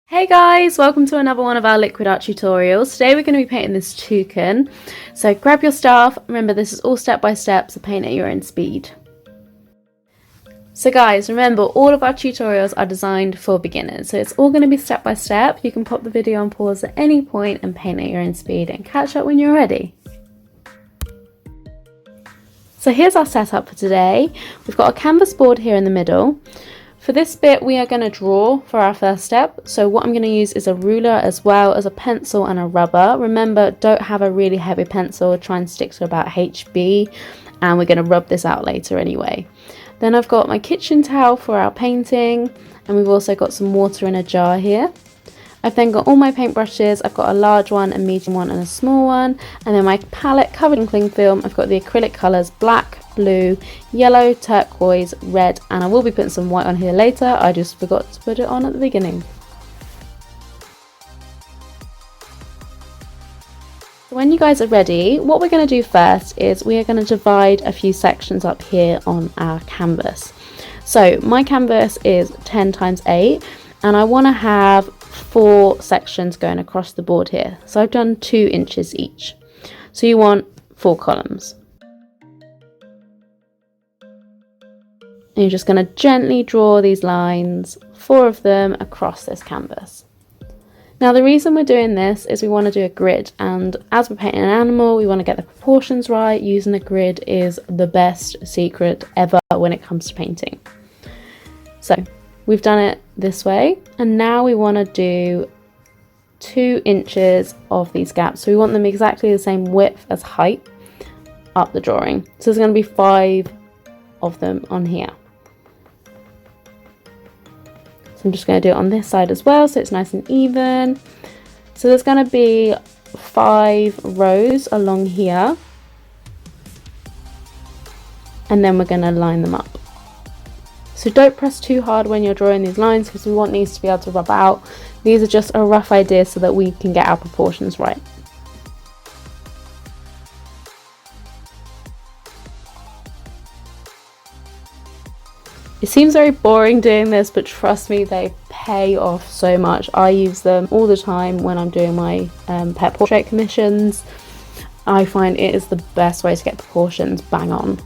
Hey guys, welcome to another one of our liquid art tutorials. Today we're going to be painting this toucan. So grab your staff. Remember, this is all step by step, so paint at your own speed. So guys, remember, all of our tutorials are designed for beginners, so it's all going to be step by step. You can pop the video on pause at any point and paint at your own speed and catch up when you're ready. So here's our setup for today. We've got a canvas board here in the middle. For this bit we are going to draw for our first step, so what I'm going to use is a ruler as well as a pencil and a rubber. Remember, don't have a really heavy pencil, try and stick to about HB, and we're going to rub this out later anyway. Then I've got my kitchen towel for our painting, and we've also got some water in a jar here. I've then got all my paintbrushes. I've got a large one, a medium one and a small one, and then my palette covered in cling film. I've got the acrylic colours black, blue, yellow, turquoise, red, and I will be putting some white on here later. I just forgot to put it on at the beginning. So when you guys are ready, what we're going to do first is we are going to divide a few sections up here on our canvas. So my canvas is 10 times 8 and I want to have 4 sections going across the board here. So I've done 2 inches each. So you want 4 columns. And you're just going to gently draw these lines, 4 of them, across this canvas. Now the reason we're doing this is we want to do a grid, and as we're painting an animal we want to get the proportions right. Using a grid is the best secret ever when it comes to painting. So we've done it this way, and now we want to do 2 inches of these gaps. So we want them exactly the same width as height up the drawing. So there's going to be 5 of them on here. So I'm just going to do it on this side as well so it's nice and even. So there's going to be 5 rows along here, and then we're going to line them up. So don't press too hard when you're drawing these lines because we want these to be able to rub out. These are just a rough idea so that we can get our proportions right. It seems very boring doing this, but trust me, they pay off so much. I use them all the time when I'm doing my pet portrait commissions. I find it is the best way to get proportions bang on.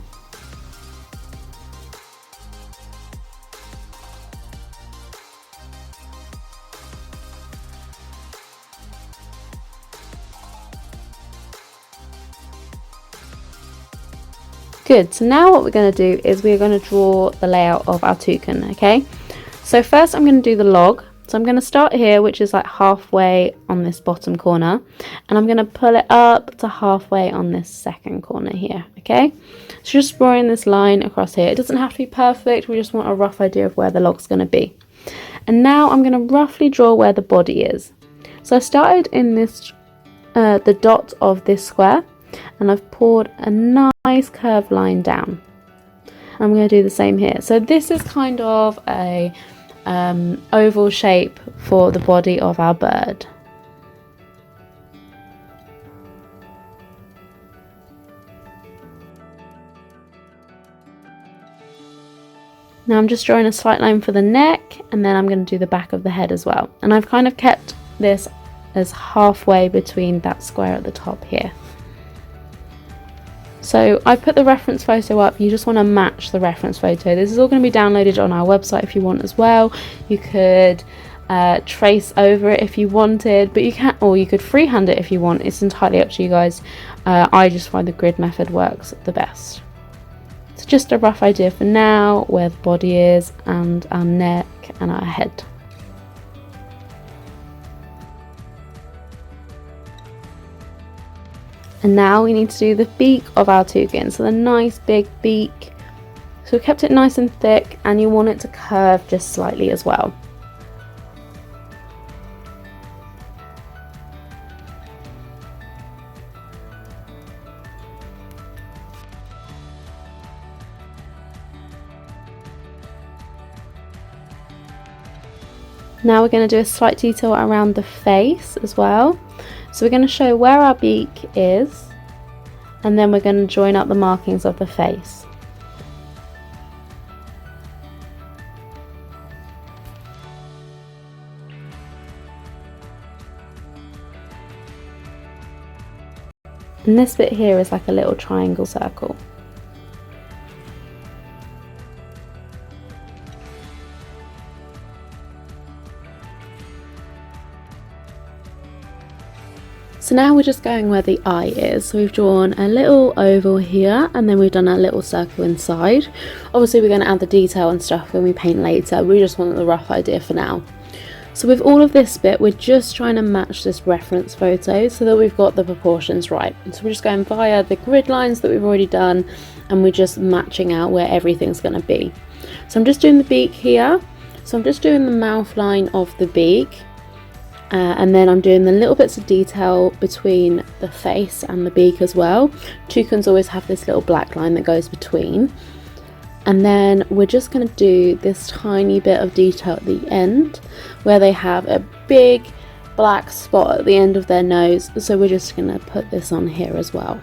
Good, so now what we're going to do is we're going to draw the layout of our toucan, okay? So first I'm going to do the log. So I'm going to start here, which is like halfway on this bottom corner, and I'm going to pull it up to halfway on this second corner here, okay? So just drawing this line across here. It doesn't have to be perfect, we just want a rough idea of where the log's going to be. And now I'm going to roughly draw where the body is. So I started in this, the dot of this square, and I've poured a nice curved line down. I'm going to do the same here. So this is kind of a oval shape for the body of our bird. Now I'm just drawing a slight line for the neck, and then I'm going to do the back of the head as well. And I've kind of kept this as halfway between that square at the top here. So I put the reference photo up. You just want to match the reference photo. This is all going to be downloaded on our website if you want as well. You could trace over it if you wanted, but you can, or you could freehand it if you want. It's entirely up to you guys. I just find the grid method works the best. It's just a rough idea for now where the body is and our neck and our head. And now we need to do the beak of our toucan, so the nice big beak. So we kept it nice and thick, and you want it to curve just slightly as well. Now we're going to do a slight detail around the face as well. So we're going to show where our beak is, and then we're going to join up the markings of the face. And this bit here is like a little triangle circle. So now we're just going where the eye is. So we've drawn a little oval here, and then we've done a little circle inside. Obviously we're going to add the detail and stuff when we paint later. We just want the rough idea for now. So with all of this bit, we're just trying to match this reference photo so that we've got the proportions right. So we're just going via the grid lines that we've already done, and we're just matching out where everything's going to be. So I'm just doing the beak here. So I'm just doing the mouth line of the beak. And then I'm doing the little bits of detail between the face and the beak as well. Toucans always have this little black line that goes between. And then we're just going to do this tiny bit of detail at the end where they have a big black spot at the end of their nose. So we're just going to put this on here as well.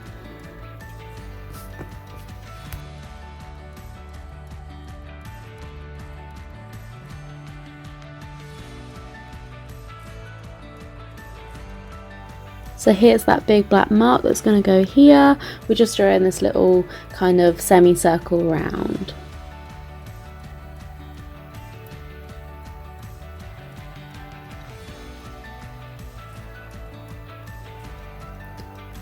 So here's that big black mark that's going to go here. We're just drawing this little kind of semicircle round.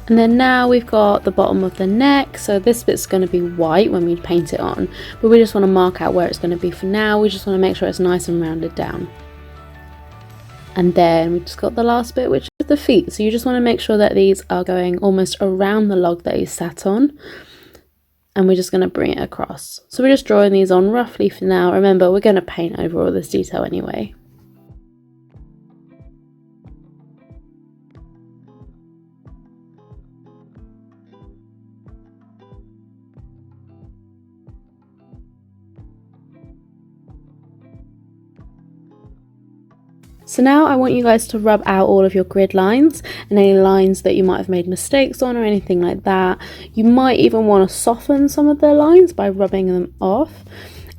And then now we've got the bottom of the neck, so this bit's going to be white when we paint it on, but we just want to mark out where it's going to be for now. We just want to make sure it's nice and rounded down. And then we've just got the last bit, which is the feet. So you just want to make sure that these are going almost around the log that he's sat on. And we're just going to bring it across. So we're just drawing these on roughly for now. Remember, we're going to paint over all this detail anyway. So now I want you guys to rub out all of your grid lines and any lines that you might have made mistakes on or anything like that. You might even want to soften some of the lines by rubbing them off.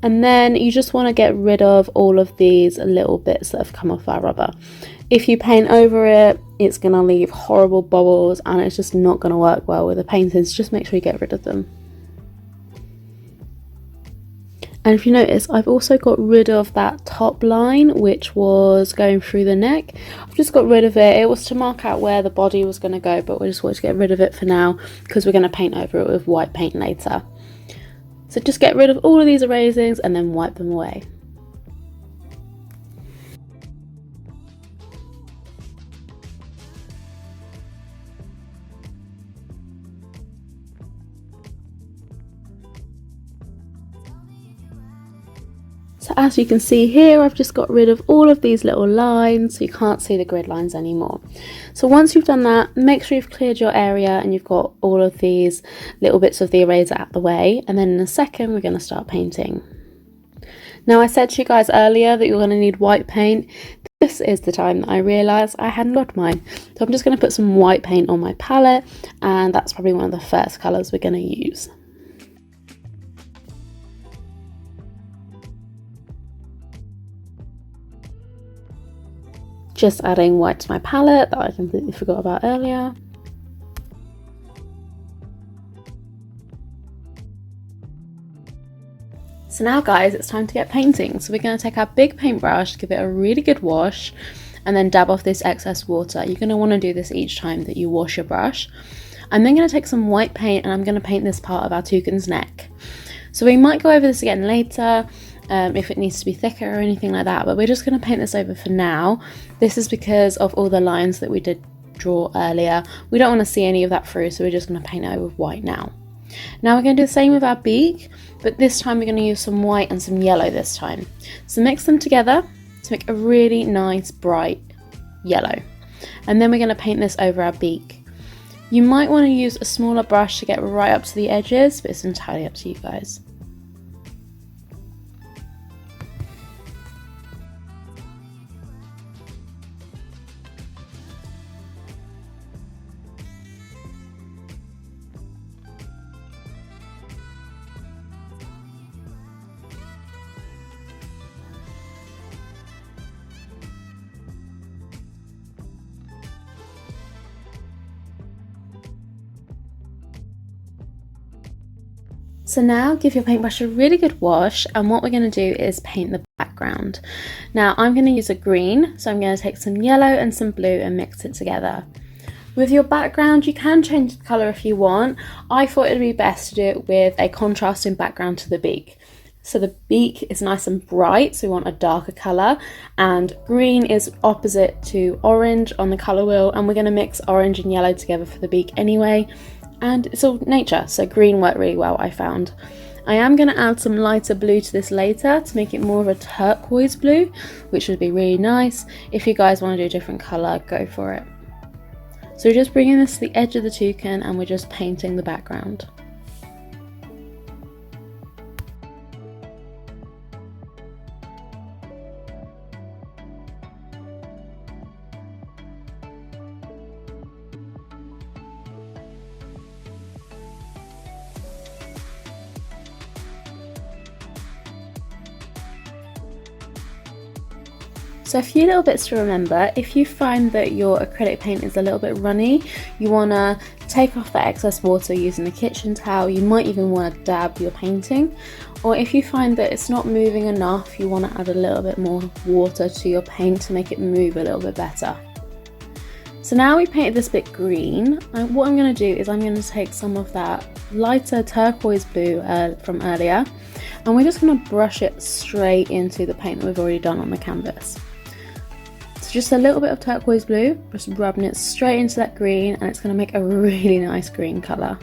And then you just want to get rid of all of these little bits that have come off our rubber. If you paint over it, it's going to leave horrible bubbles and it's just not going to work well with the paintings. Just make sure you get rid of them. And if you notice, I've also got rid of that top line, which was going through the neck. I've just got rid of it. It was to mark out where the body was going to go, but we just wanted to get rid of it for now because we're going to paint over it with white paint later. So just get rid of all of these erasings and then wipe them away. So as you can see here, I've just got rid of all of these little lines so you can't see the grid lines anymore. So once you've done that, make sure you've cleared your area and you've got all of these little bits of the eraser out the way, and then in a second we're going to start painting. Now I said to you guys earlier that you're going to need white paint. This is the time that I realised I hadn't got mine. So I'm just going to put some white paint on my palette, and that's probably one of the first colours we're going to use. Just adding white to my palette that I completely forgot about earlier. So now guys, it's time to get painting. So we're going to take our big paintbrush, give it a really good wash, and then dab off this excess water. You're going to want to do this each time that you wash your brush. I'm then going to take some white paint and I'm going to paint this part of our toucan's neck. So we might go over this again later, if it needs to be thicker or anything like that, but we're just going to paint this over for now. This is because of all the lines that we did draw earlier. We don't want to see any of that through, so we're just going to paint it over with white now. Now we're going to do the same with our beak, but this time we're going to use some white and some yellow this time. So mix them together to make a really nice bright yellow, and then we're going to paint this over our beak. You might want to use a smaller brush to get right up to the edges, but it's entirely up to you guys. So now give your paintbrush a really good wash, and what we're going to do is paint the background. Now I'm going to use a green, so I'm going to take some yellow and some blue and mix it together. With your background, you can change the colour if you want. I thought it would be best to do it with a contrasting background to the beak. So the beak is nice and bright, so we want a darker colour, and green is opposite to orange on the colour wheel, and we're going to mix orange and yellow together for the beak anyway. And it's all nature, so green worked really well, I found. I am going to add some lighter blue to this later to make it more of a turquoise blue, which would be really nice. If you guys want to do a different colour, go for it. So we're just bringing this to the edge of the toucan and we're just painting the background. So a few little bits to remember: if you find that your acrylic paint is a little bit runny, you want to take off the excess water using the kitchen towel. You might even want to dab your painting, or if you find that it's not moving enough, you want to add a little bit more water to your paint to make it move a little bit better. So now we painted this bit green, and what I'm going to do is I'm going to take some of that lighter turquoise blue from earlier, and we're just going to brush it straight into the paint that we've already done on the canvas. Just a little bit of turquoise blue, just rubbing it straight into that green, and it's going to make a really nice green colour.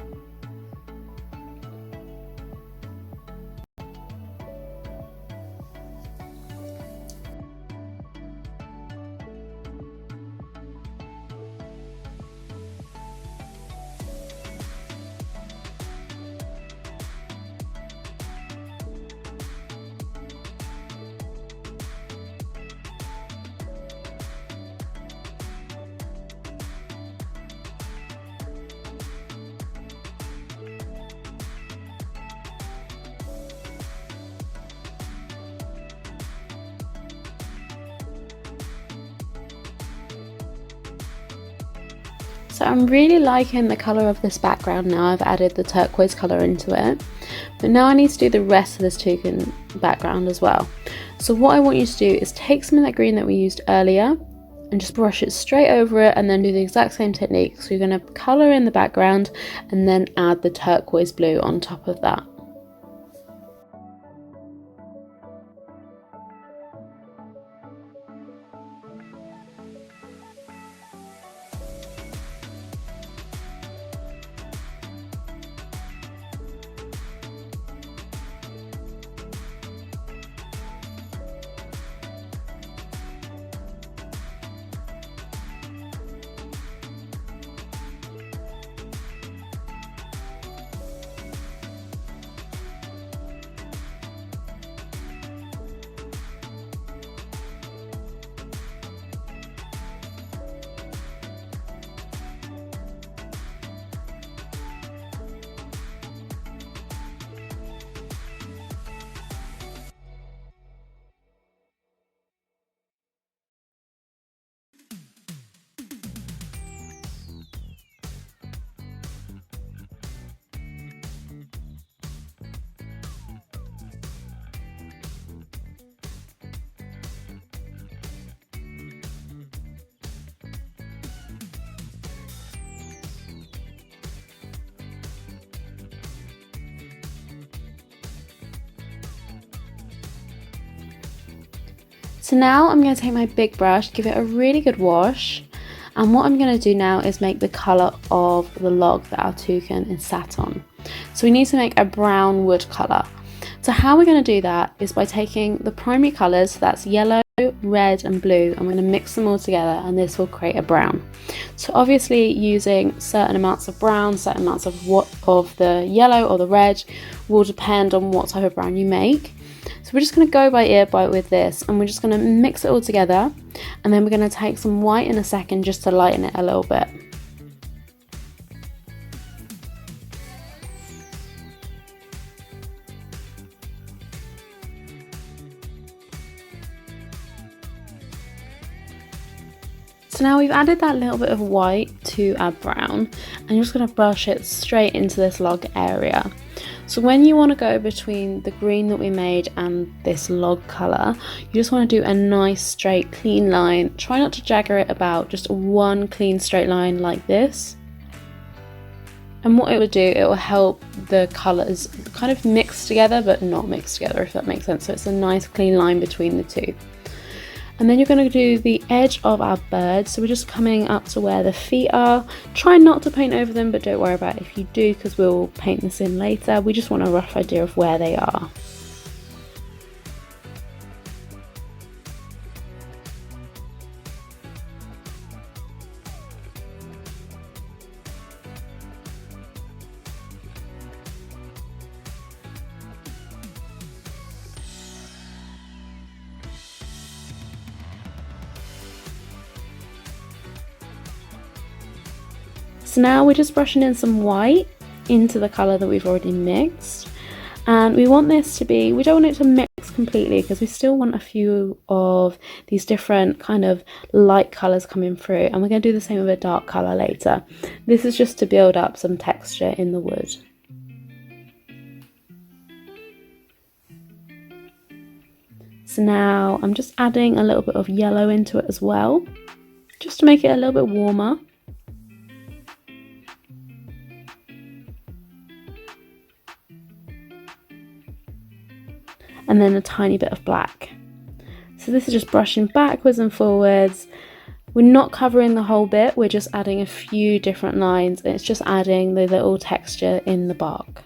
So I'm really liking the colour of this background now. I've added the turquoise colour into it. But now I need to do the rest of this toucan background as well. So what I want you to do is take some of that green that we used earlier and just brush it straight over it, and then do the exact same technique. So you're going to colour in the background and then add the turquoise blue on top of that. So now I'm going to take my big brush, give it a really good wash, and what I'm going to do now is make the colour of the log that our toucan is sat on. So we need to make a brown wood colour. So how we're going to do that is by taking the primary colours, so that's yellow, red and blue. I'm going to mix them all together and this will create a brown. So obviously using certain amounts of brown, certain amounts of the yellow or the red will depend on what type of brown you make. So we're just going to go by ear with this, and we're just going to mix it all together, and then we're going to take some white in a second just to lighten it a little bit. So now we've added that little bit of white to our brown, and you're just going to brush it straight into this log area. So when you want to go between the green that we made and this log colour, you just want to do a nice straight clean line. Try not to jagger it about, just one clean straight line like this. And what it will do, it will help the colours kind of mix together but not mix together, if that makes sense. So it's a nice clean line between the two. And then you're going to do the edge of our bird. So we're just coming up to where the feet are. Try not to paint over them, but don't worry about it if you do, because we'll paint this in later. We just want a rough idea of where they are. So now we're just brushing in some white into the colour that we've already mixed, and we want this to be, we don't want it to mix completely because we still want a few of these different kind of light colours coming through, and we're going to do the same with a dark colour later. This is just to build up some texture in the wood. So now I'm just adding a little bit of yellow into it as well, just to make it a little bit warmer. And then a tiny bit of black. So this is just brushing backwards and forwards. We're not covering the whole bit, we're just adding a few different lines, and it's just adding the little texture in the bark.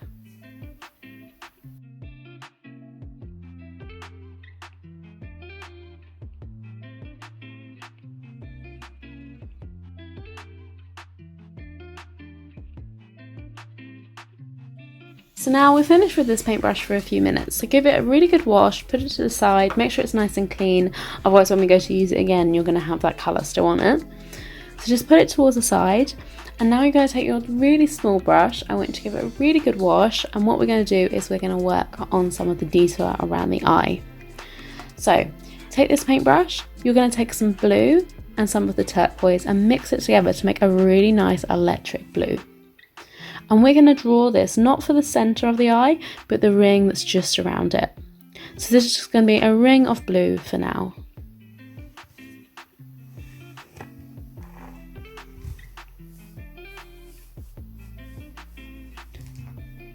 So now we're finished with this paintbrush for a few minutes, so give it a really good wash, put it to the side, make sure it's nice and clean, otherwise when we go to use it again you're going to have that colour still on it. So just put it towards the side, and now you're going to take your really small brush. I want you to give it a really good wash, and what we're going to do is we're going to work on some of the detail around the eye. So take this paintbrush, you're going to take some blue and some of the turquoise and mix it together to make a really nice electric blue. And we're going to draw this not for the centre of the eye, but the ring that's just around it. So this is just going to be a ring of blue for now.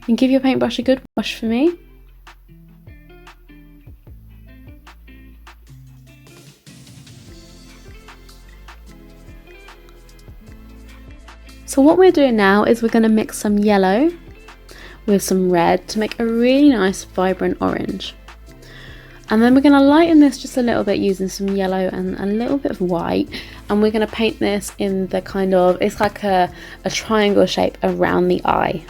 And give your paintbrush a good wash for me. So what we're doing now is we're going to mix some yellow with some red to make a really nice vibrant orange. And then we're going to lighten this just a little bit using some yellow and a little bit of white, and we're going to paint this in the kind of, it's like a triangle shape around the eye.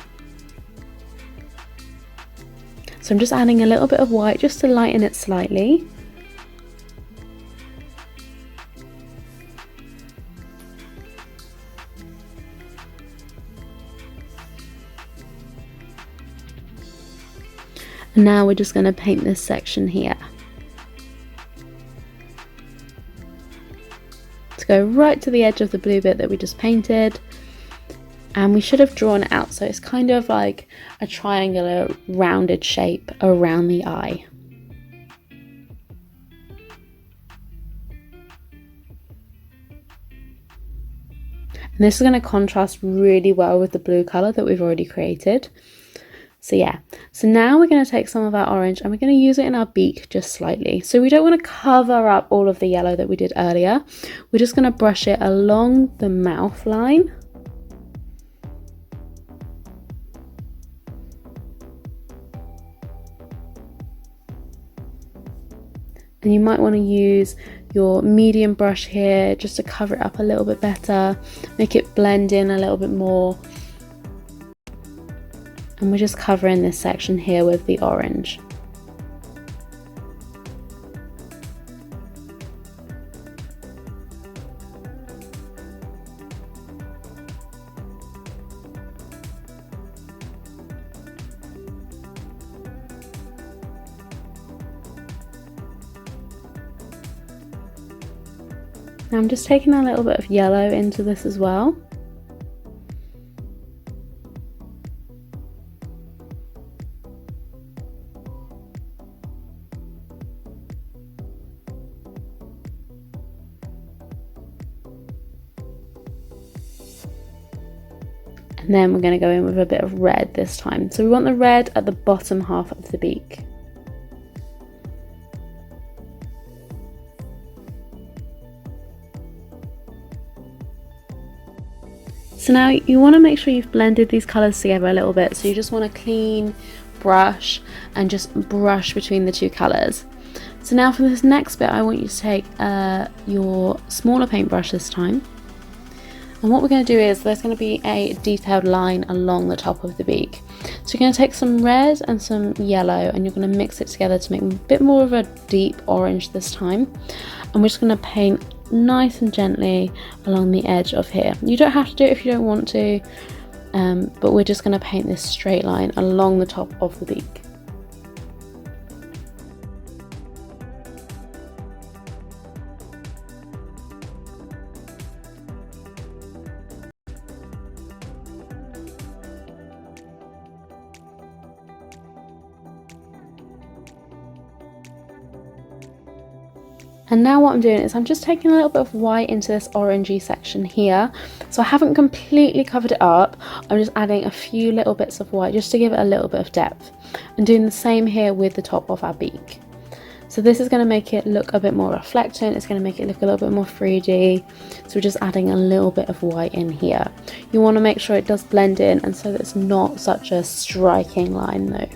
So I'm just adding a little bit of white just to lighten it slightly. And now we're just going to paint this section here. To go right to the edge of the blue bit that we just painted. And we should have drawn it out so it's kind of like a triangular rounded shape around the eye. And this is going to contrast really well with the blue colour that we've already created. So yeah, so now we're going to take some of our orange and we're going to use it in our beak just slightly. So we don't want to cover up all of the yellow that we did earlier. We're just going to brush it along the mouth line. And you might want to use your medium brush here just to cover it up a little bit better, make it blend in a little bit more. And we're just covering this section here with the orange. Now I'm just taking a little bit of yellow into this as well. And then we're going to go in with a bit of red this time. So we want the red at the bottom half of the beak. So now you want to make sure you've blended these colours together a little bit. So you just want a clean brush and just brush between the two colours. So now for this next bit, I want you to take your smaller paintbrush this time. And what we're going to do is there's going to be a detailed line along the top of the beak. So you're going to take some red and some yellow and you're going to mix it together to make a bit more of a deep orange this time. And we're just going to paint nice and gently along the edge of here. You don't have to do it if you don't want to, but we're just going to paint this straight line along the top of the beak. And now what I'm doing is I'm just taking a little bit of white into this orangey section here. So I haven't completely covered it up. I'm just adding a few little bits of white just to give it a little bit of depth. And doing the same here with the top of our beak. So this is going to make it look a bit more reflectant. It's going to make it look a little bit more 3D. So we're just adding a little bit of white in here. You want to make sure it does blend in and so that it's not such a striking line though.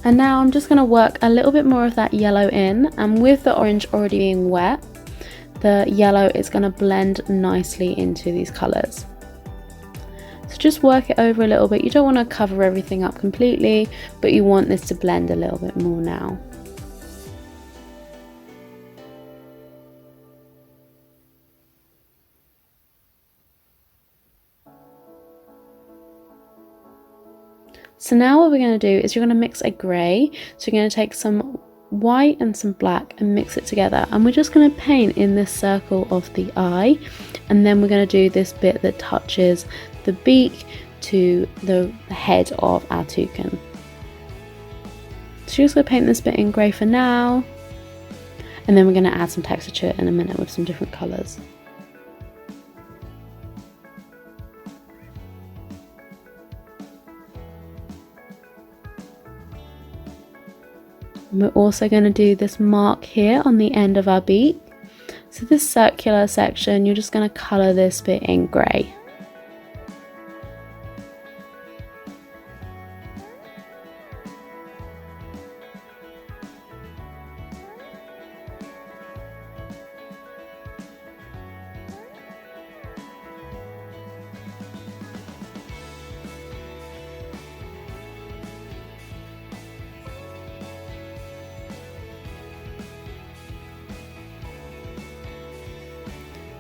And now I'm just going to work a little bit more of that yellow in, and with the orange already being wet, the yellow is going to blend nicely into these colours. So just work it over a little bit. You don't want to cover everything up completely, but you want this to blend a little bit more now. So now what we're going to do is you're going to mix a grey. So you're going to take some white and some black and mix it together, and we're just going to paint in this circle of the eye, and then we're going to do this bit that touches the beak to the head of our toucan. So you're just going to paint this bit in grey for now, and then we're going to add some texture to it in a minute with some different colours. And we're also going to do this mark here on the end of our beak. So this circular section, you're just going to colour this bit in grey.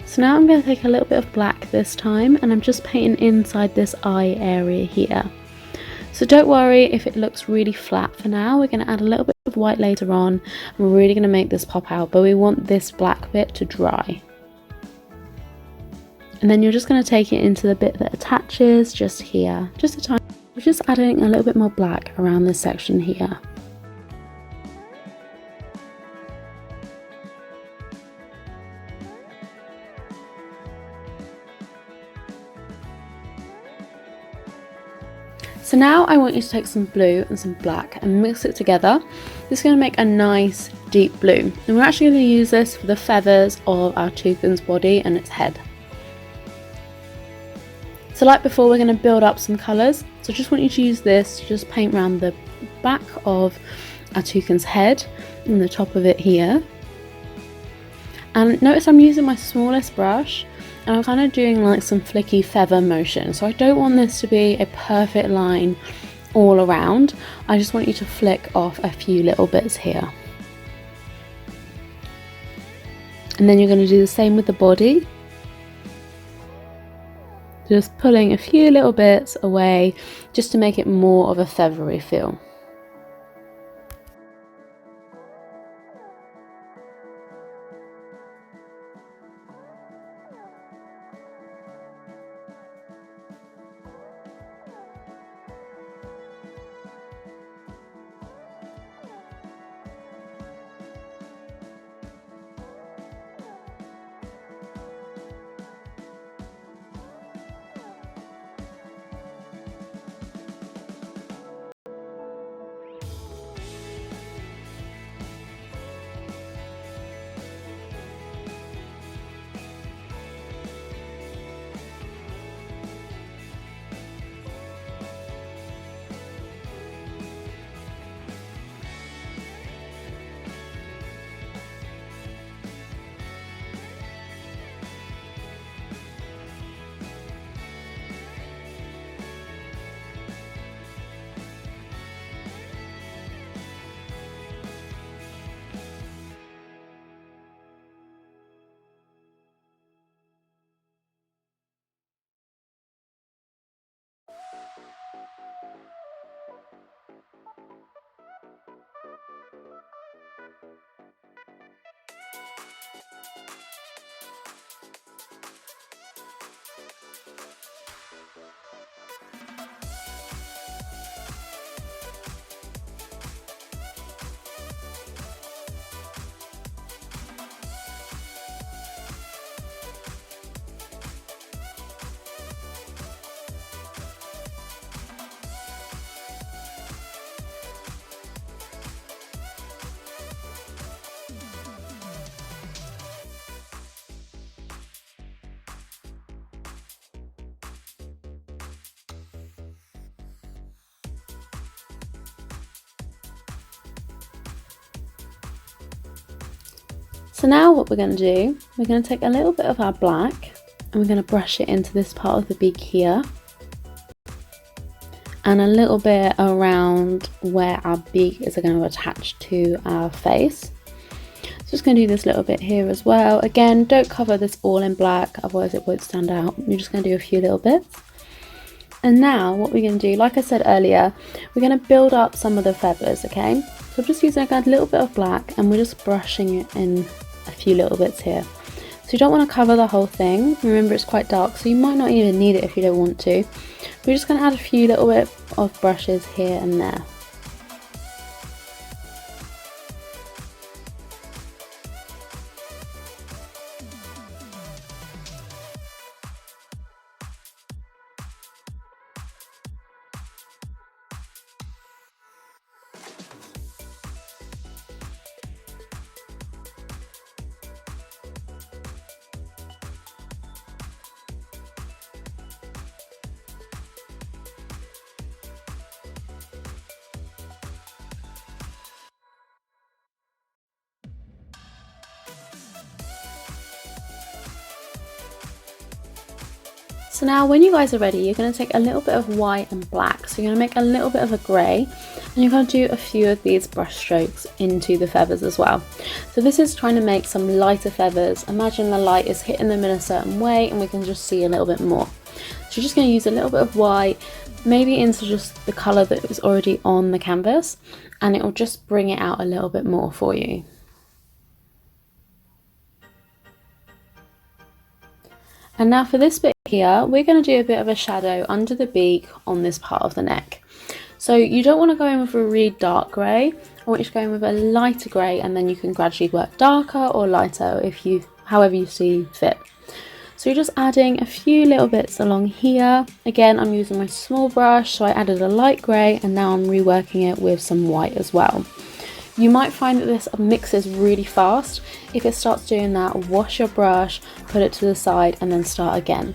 So now I'm going to take a little bit of black this time, and I'm just painting inside this eye area here. So don't worry if it looks really flat for now. We're going to add a little bit of white later on, and we're really going to make this pop out, but we want this black bit to dry. And then you're just going to take it into the bit that attaches just here, just a tiny. We're just adding a little bit more black around this section here. So now I want you to take some blue and some black and mix it together. This is going to make a nice deep blue, and we're actually going to use this for the feathers of our toucan's body and its head. So like before, we're going to build up some colours. So I just want you to use this to just paint around the back of our toucan's head and the top of it here. And notice I'm using my smallest brush, and I'm kind of doing like some flicky feather motion. So I don't want this to be a perfect line all around. I just want you to flick off a few little bits here. And then you're going to do the same with the body. Just pulling a few little bits away just to make it more of a feathery feel. So now what we're going to do, we're going to take a little bit of our black and we're going to brush it into this part of the beak here, and a little bit around where our beak is going to attach to our face. So just going to do this little bit here as well. Again, don't cover this all in black, otherwise it won't stand out. You're just going to do a few little bits. And now what we're going to do, like I said earlier, we're going to build up some of the feathers, okay? So I'm just using a little bit of black and we're just brushing it in a few little bits here. So you don't want to cover the whole thing. Remember, it's quite dark, so you might not even need it if you don't want to. We're just going to add a few little bit of brushes here and there. So now when you guys are ready, you're going to take a little bit of white and black. So you're going to make a little bit of a grey, and you're going to do a few of these brush strokes into the feathers as well. So this is trying to make some lighter feathers. Imagine the light is hitting them in a certain way and we can just see a little bit more. So you're just going to use a little bit of white, maybe into just the colour that is already on the canvas, and it will just bring it out a little bit more for you. And now for this bit here, we're going to do a bit of a shadow under the beak on this part of the neck. So you don't want to go in with a really dark grey. I want you to go in with a lighter grey, and then you can gradually work darker or lighter however you see fit. So you're just adding a few little bits along here. Again, I'm using my small brush, so I added a light grey and now I'm reworking it with some white as well. You might find that this mixes really fast. If it starts doing that, wash your brush, put it to the side and then start again.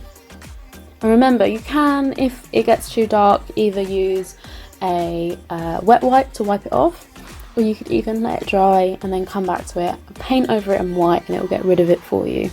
And remember, you can, if it gets too dark, either use a wet wipe to wipe it off, or you could even let it dry and then come back to it, paint over it in white, and it will get rid of it for you.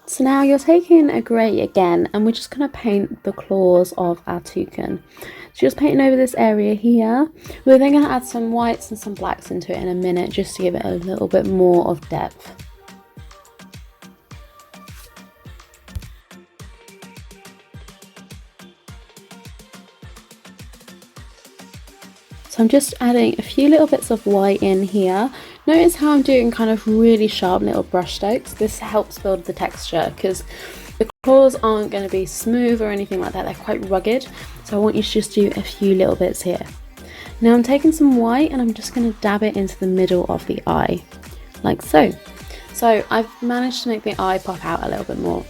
So now you're taking a grey again, and we're just going to paint the claws of our toucan. So just painting over this area here. We're then going to add some whites and some blacks into it in a minute, just to give it a little bit more of depth. So I'm just adding a few little bits of white in here. Notice how I'm doing kind of really sharp little brush strokes. This helps build the texture, because the claws aren't going to be smooth or anything like that. They're quite rugged. So I want you to just do a few little bits here. Now I'm taking some white and I'm just going to dab it into the middle of the eye, like so. So I've managed to make the eye pop out a little bit more.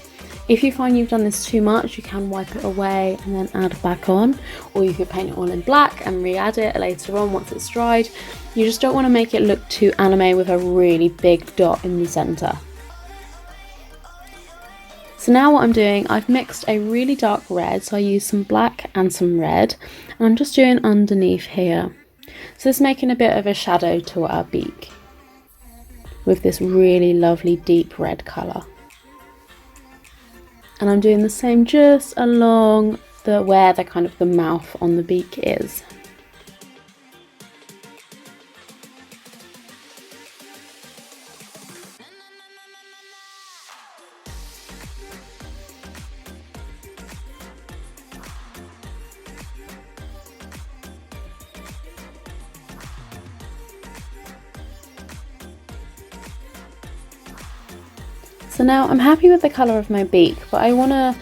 If you find you've done this too much, you can wipe it away and then add back on, or you could paint it all in black and re-add it later on once it's dried. You just don't want to make it look too anime with a really big dot in the centre. So now what I'm doing, I've mixed a really dark red, so I used some black and some red, and I'm just doing underneath here. So it's making a bit of a shadow to our beak with this really lovely deep red colour. And I'm doing the same just along where the kind of the mouth on the beak is. So now I'm happy with the colour of my beak, but I want to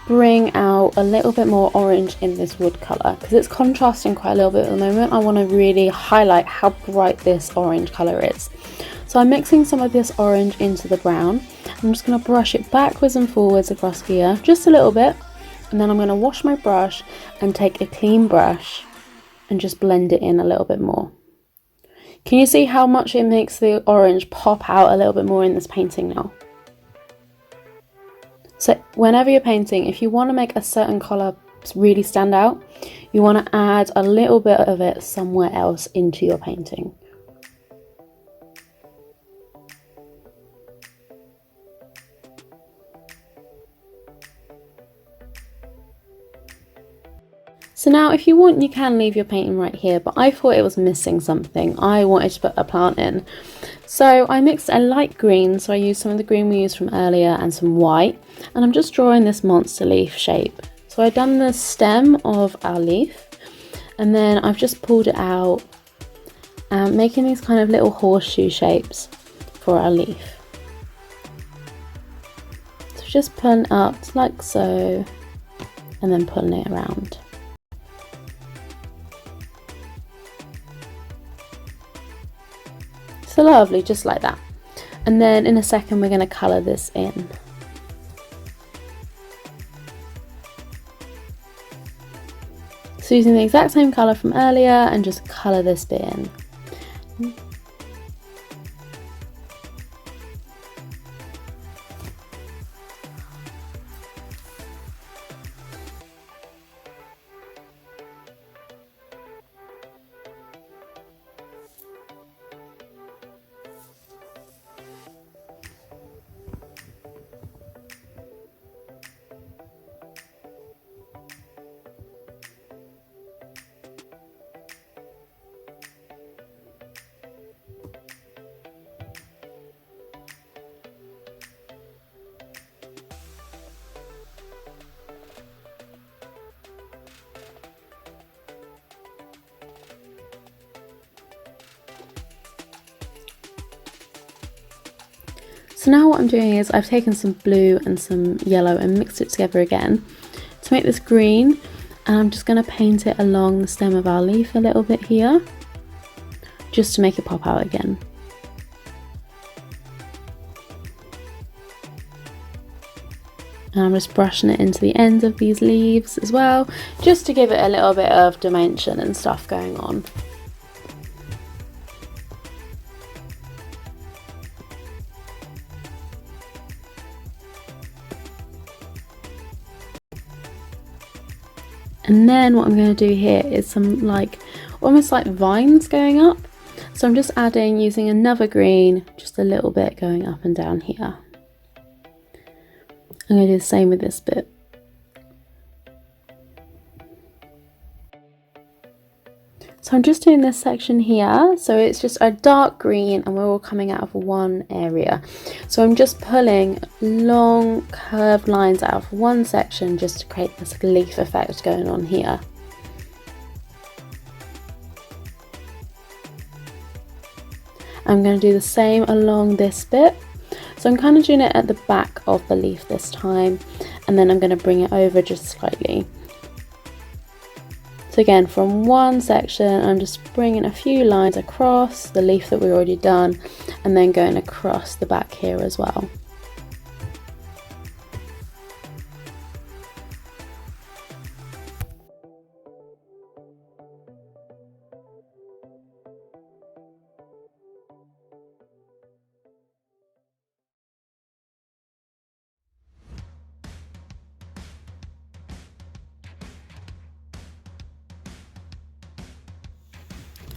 bring out a little bit more orange in this wood colour because it's contrasting quite a little bit at the moment. I want to really highlight how bright this orange colour is. So I'm mixing some of this orange into the brown. I'm just going to brush it backwards and forwards across here, just a little bit, and then I'm going to wash my brush and take a clean brush and just blend it in a little bit more. Can you see how much it makes the orange pop out a little bit more in this painting now? So whenever you're painting, if you want to make a certain colour really stand out, you want to add a little bit of it somewhere else into your painting. So now if you want, you can leave your painting right here, but I thought it was missing something. I wanted to put a plant in. So I mixed a light green, so I used some of the green we used from earlier and some white, and I'm just drawing this monster leaf shape. So I've done the stem of our leaf, and then I've just pulled it out, making these kind of little horseshoe shapes for our leaf. So just pulling up like so, and then pulling it around. So lovely, just like that. And then in a second we're going to colour this in. So using the exact same colour from earlier and just colour this bit in. So now what I'm doing is I've taken some blue and some yellow and mixed it together again to make this green, and I'm just going to paint it along the stem of our leaf a little bit here, just to make it pop out again. And I'm just brushing it into the ends of these leaves as well, just to give it a little bit of dimension and stuff going on. And then what I'm going to do here is some almost like vines going up. So I'm just adding, using another green, just a little bit going up and down here. I'm going to do the same with this bit. So I'm just doing this section here, so it's just a dark green and we're all coming out of one area. So I'm just pulling long curved lines out of one section just to create this leaf effect going on here. I'm going to do the same along this bit. So I'm kind of doing it at the back of the leaf this time, and then I'm going to bring it over just slightly. So again, from one section, I'm just bringing a few lines across the leaf that we've already done, and then going across the back here as well.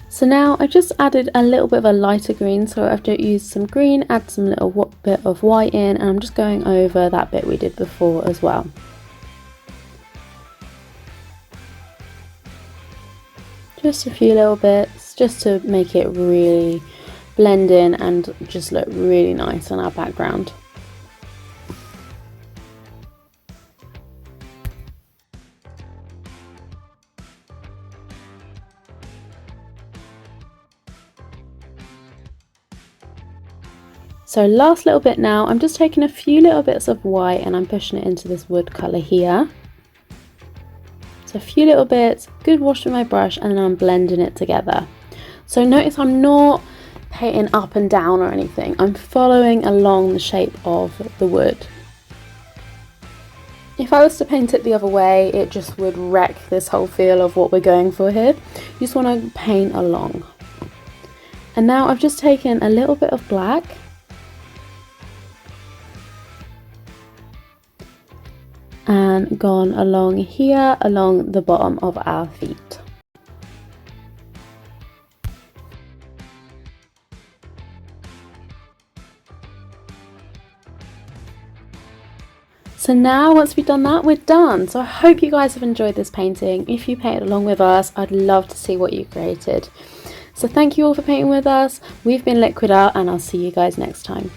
So now I've just added a little bit of a lighter green, so I've just used some green, add some little bit of white in, and I'm just going over that bit we did before as well. Just a few little bits, just to make it really blend in and just look really nice on our background. So last little bit now, I'm just taking a few little bits of white and I'm pushing it into this wood colour here. So a few little bits, good wash with my brush, and then I'm blending it together. So notice I'm not painting up and down or anything, I'm following along the shape of the wood. If I was to paint it the other way, it just would wreck this whole feel of what we're going for here. You just want to paint along. And now I've just taken a little bit of black and gone along here, along the bottom of our feet. So now once we've done that, we're done. So I hope you guys have enjoyed this painting. If you painted along with us, I'd love to see what you created. So thank you all for painting with us. We've been Liquid Art and I'll see you guys next time.